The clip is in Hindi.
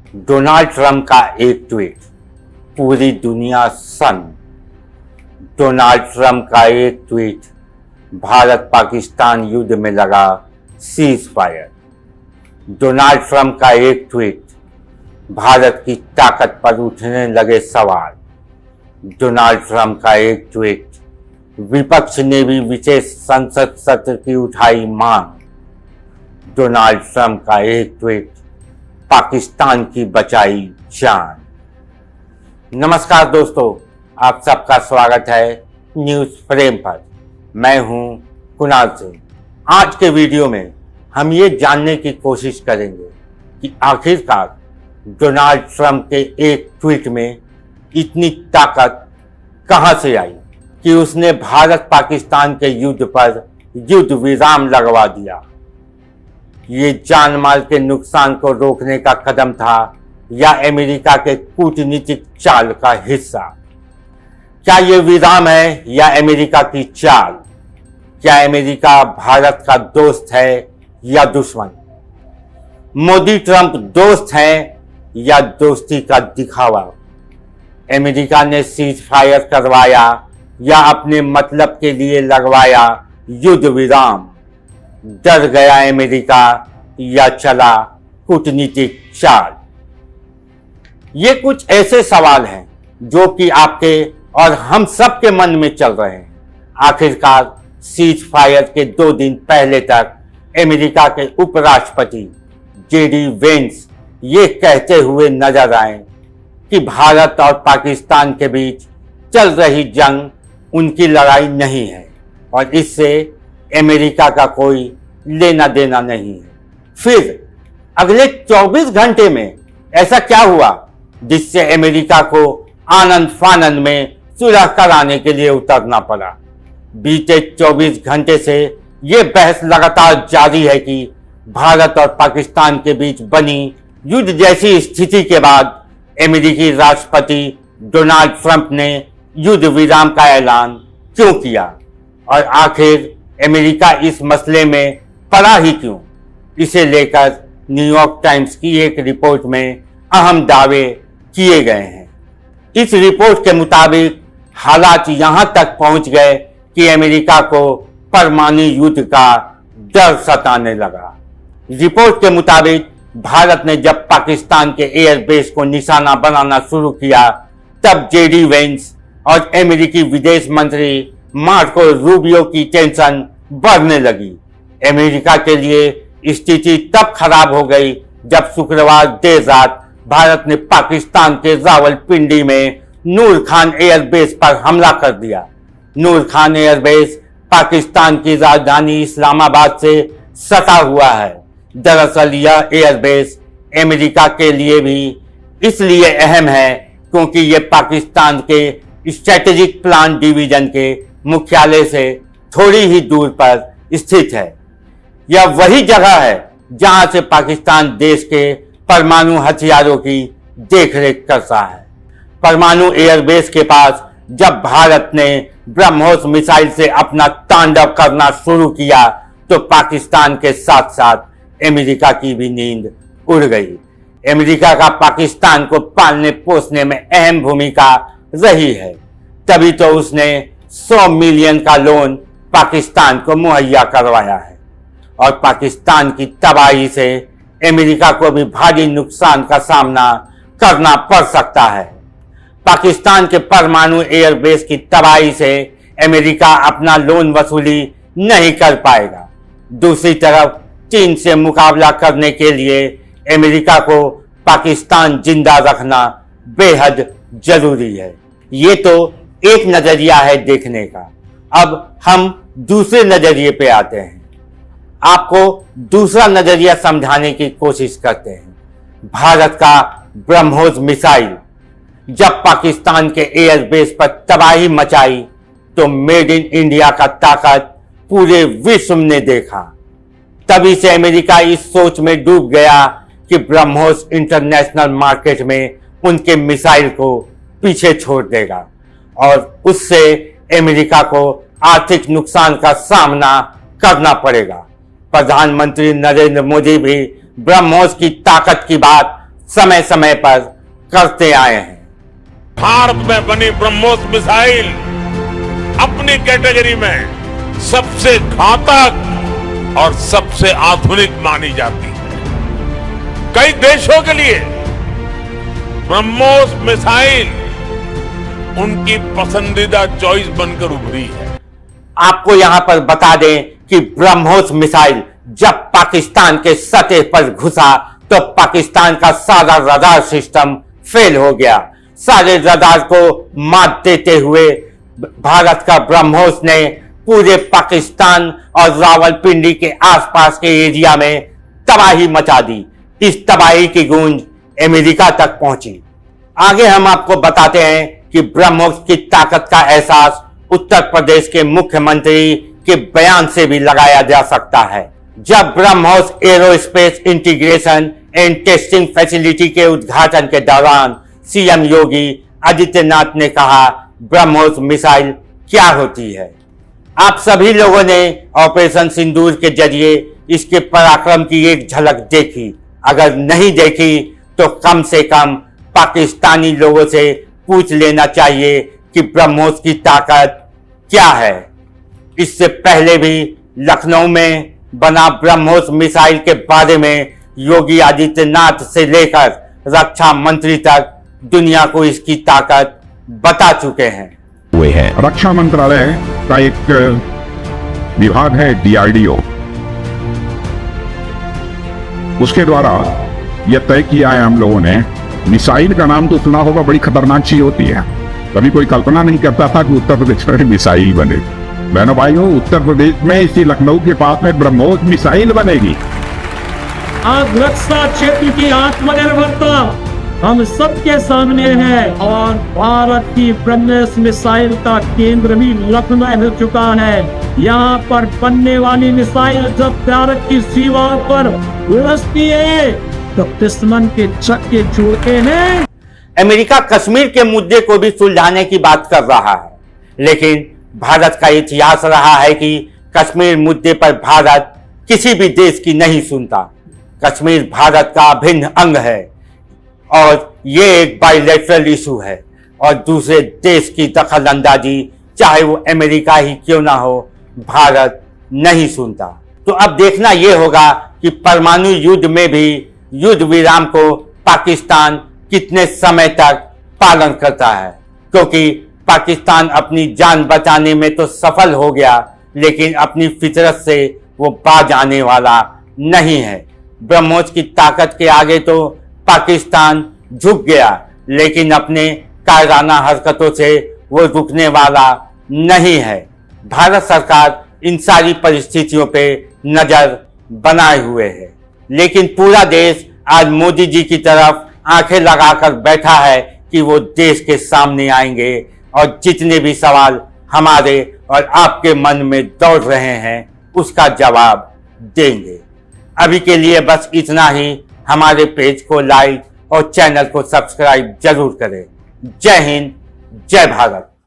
डोनाल्ड ट्रंप का एक ट्वीट, पूरी दुनिया सन्न। डोनाल्ड ट्रंप का एक ट्वीट, भारत पाकिस्तान युद्ध में लगा सीज फायर। डोनाल्ड ट्रंप का एक ट्वीट, भारत की ताकत पर उठने लगे सवाल। डोनाल्ड ट्रंप का एक ट्वीट, विपक्ष ने भी विशेष संसद सत्र की उठाई मांग। डोनाल्ड ट्रंप का एक ट्वीट, पाकिस्तान की बचाई जान। नमस्कार दोस्तों, आप सबका स्वागत है न्यूज फ्रेम पर। मैं हूं कुणाल सिंह। आज के वीडियो में हम ये जानने की कोशिश करेंगे कि आखिरकार डोनाल्ड ट्रंप के एक ट्वीट में इतनी ताकत कहां से आई कि उसने भारत पाकिस्तान के युद्ध पर युद्ध विराम लगवा दिया। ये जान माल के नुकसान को रोकने का कदम था या अमेरिका के कूटनीतिक चाल का हिस्सा? क्या ये विराम है या अमेरिका की चाल? क्या अमेरिका भारत का दोस्त है या दुश्मन? मोदी ट्रंप दोस्त हैं या दोस्ती का दिखावा? अमेरिका ने सीज फायर करवाया या अपने मतलब के लिए लगवाया युद्ध विराम? डर गया अमेरिका या चला कूटनीतिक चाल? ये कुछ ऐसे सवाल हैं जो कि आपके और हम सब के मन में चल रहे हैं। आखिरकार सीज फायर के 2 दिन पहले तक अमेरिका के उपराष्ट्रपति जेडी वेंस ये कहते हुए नजर आए कि भारत और पाकिस्तान के बीच चल रही जंग उनकी लड़ाई नहीं है और इससे अमेरिका का कोई लेना देना नहीं है। फिर अगले 24 घंटे में ऐसा क्या हुआ जिससे अमेरिका को आनंद फानंद में सुलह कराने के लिए उतरना पड़ा? बीते 24 घंटे से ये बहस लगातार जारी है कि भारत और पाकिस्तान के बीच बनी युद्ध जैसी स्थिति के बाद अमेरिकी राष्ट्रपति डोनाल्ड ट्रंप ने युद्ध विराम का ऐलान क्यों किया और आखिर अमेरिका इस मसले में पड़ा ही क्यों? इसे लेकर न्यूयॉर्क टाइम्स की एक रिपोर्ट में अहम दावे किए गए हैं। इस रिपोर्ट के मुताबिक हालात यहां तक पहुंच गए कि अमेरिका को परमाणु युद्ध का डर सताने लगा। रिपोर्ट के मुताबिक भारत ने जब पाकिस्तान के एयरबेस को निशाना बनाना शुरू किया तब जेडी वेंस और अमेरिकी विदेश मंत्री मार्को रूबियो की टेंशन बढ़ने लगी। अमेरिका के लिए स्थिति तब खराब हो गई जब शुक्रवार देर रात भारत ने पाकिस्तान के रावलपिंडी में नूर खान एयरबेस पर हमला कर दिया। नूर खान एयरबेस पाकिस्तान की राजधानी इस्लामाबाद से सटा हुआ है। दरअसल यह एयरबेस अमेरिका के लिए भी इसलिए अहम है क्योंकि यह पाकिस्तान के स्ट्रेटेजिक प्लान डिवीजन के मुख्यालय से थोड़ी ही दूर पर स्थित है। यह वही जगह है जहां से पाकिस्तान देश के परमाणु हथियारों की देखरेख करता है। परमाणु एयरबेस के पास जब भारत ने ब्रह्मोस मिसाइल से अपना तांडव करना शुरू किया तो पाकिस्तान के साथ साथ अमेरिका की भी नींद उड़ गई। अमेरिका का पाकिस्तान को पालने पोसने में अहम भूमिका रही है, तभी तो उसने 100 मिलियन का लोन पाकिस्तान को मुहैया करवाया है और पाकिस्तान की तबाही से अमेरिका को भी भारी नुकसान का सामना करना पड़ सकता है। पाकिस्तान के परमाणु एयरबेस की तबाही से अमेरिका अपना लोन वसूली नहीं कर पाएगा। दूसरी तरफ चीन से मुकाबला करने के लिए अमेरिका को पाकिस्तान जिंदा रखना बेहद जरूरी है। ये तो एक नजरिया है देखने का। अब हम दूसरे नजरिए पे आते हैं। आपको दूसरा नजरिया समझाने की कोशिश करते हैं। भारत का ब्रह्मोस मिसाइल जब पाकिस्तान के एयरबेस पर तबाही मचाई तो मेड इन इंडिया का ताकत पूरे विश्व ने देखा। तभी से अमेरिका इस सोच में डूब गया कि ब्रह्मोस इंटरनेशनल मार्केट में उनके मिसाइल को पीछे छोड़ देगा और उससे अमेरिका को आर्थिक नुकसान का सामना करना पड़ेगा। प्रधानमंत्री नरेंद्र मोदी भी ब्रह्मोस की ताकत की बात समय समय पर करते आए हैं। भारत में बनी ब्रह्मोस मिसाइल अपनी कैटेगरी में सबसे घातक और सबसे आधुनिक मानी जाती है। कई देशों के लिए ब्रह्मोस मिसाइल उनकी पसंदीदा चॉइस बनकर उभरी है। आपको यहां पर बता दें कि ब्रह्मोस मिसाइल जब पाकिस्तान के सतह पर घुसा तो पाकिस्तान का सारा रडार सिस्टम फेल हो गया। सारे रडार को मात देते हुए भारत का ब्रह्मोस ने पूरे पाकिस्तान और रावलपिंडी के आसपास के एरिया में तबाही मचा दी। इस तबाही की गूंज अमेरिका तक पहुंची। आगे हम आपको बताते हैं कि ब्रह्मोस की ताकत का एहसास उत्तर प्रदेश के मुख्यमंत्री के बयान से भी लगाया जा सकता है। जब BrahMos aerospace integration and testing facility के उद्घाटन के दौरान सीएम योगी आदित्यनाथ ने कहा, ब्रह्मोस मिसाइल क्या होती है। आप सभी लोगों ने ऑपरेशन सिंदूर के जरिए इसके पराक्रम की एक झलक देखी। अगर नहीं देखी तो कम से कम पाकिस्तानी लोगों से पूछ लेना चाहिए कि ब्रह्मोस की ताकत क्या है। इससे पहले भी लखनऊ में बना ब्रह्मोस मिसाइल के बारे में योगी आदित्यनाथ से लेकर रक्षा मंत्री तक दुनिया को इसकी ताकत बता चुके हैं। हुए हैं रक्षा मंत्रालय का एक विभाग है डीआरडीओ, उसके द्वारा यह तय किया है हम लोगों ने। मिसाइल का नाम तो सुना होगा, बड़ी खतरनाक चीज होती है। कभी कोई कल्पना नहीं करता था कि उत्तर प्रदेश में मिसाइल बने। बहनों भाइयों, उत्तर प्रदेश में इसी लखनऊ के पास में ब्रह्मोस मिसाइल बनेगी। आज रक्षा क्षेत्र की आत्मनिर्भरता हम सबके सामने है और भारत की ब्रह्मोस मिसाइल का केंद्र भी लखनऊ हो चुका है। यहाँ पर बनने वाली मिसाइल जब भारत की सीमाओं पर उड़ती है तो दुश्मन के चक्के छूटते हैं। अमेरिका कश्मीर के मुद्दे को भी सुलझाने की बात कर रहा है, लेकिन भारत का इतिहास रहा है कि कश्मीर मुद्दे पर भारत किसी भी देश की नहीं सुनता। कश्मीर भारत का अभिन्न अंग है और ये एक बायलैटरल इशू है और दूसरे देश की दखल अंदाजी, चाहे वो अमेरिका ही क्यों ना हो, भारत नहीं सुनता। तो अब देखना यह होगा कि परमाणु युद्ध में भी युद्ध विराम को पाकिस्तान कितने समय तक पालन करता है, क्योंकि पाकिस्तान अपनी जान बचाने में तो सफल हो गया, लेकिन अपनी फितरत से वो बाज आने वाला नहीं है। ब्रह्मोस की ताकत के आगे तो पाकिस्तान झुक गया, लेकिन अपने कायराना हरकतों से वो रुकने वाला नहीं है। भारत सरकार इन सारी परिस्थितियों पे नजर बनाए हुए है, लेकिन पूरा देश आज मोदी जी की तरफ आंखें लगाकर बैठा है कि वो देश के सामने आएंगे और जितने भी सवाल हमारे और आपके मन में दौड़ रहे हैं उसका जवाब देंगे। अभी के लिए बस इतना ही। हमारे पेज को लाइक और चैनल को सब्सक्राइब जरूर करें। जय हिंद, जय भारत।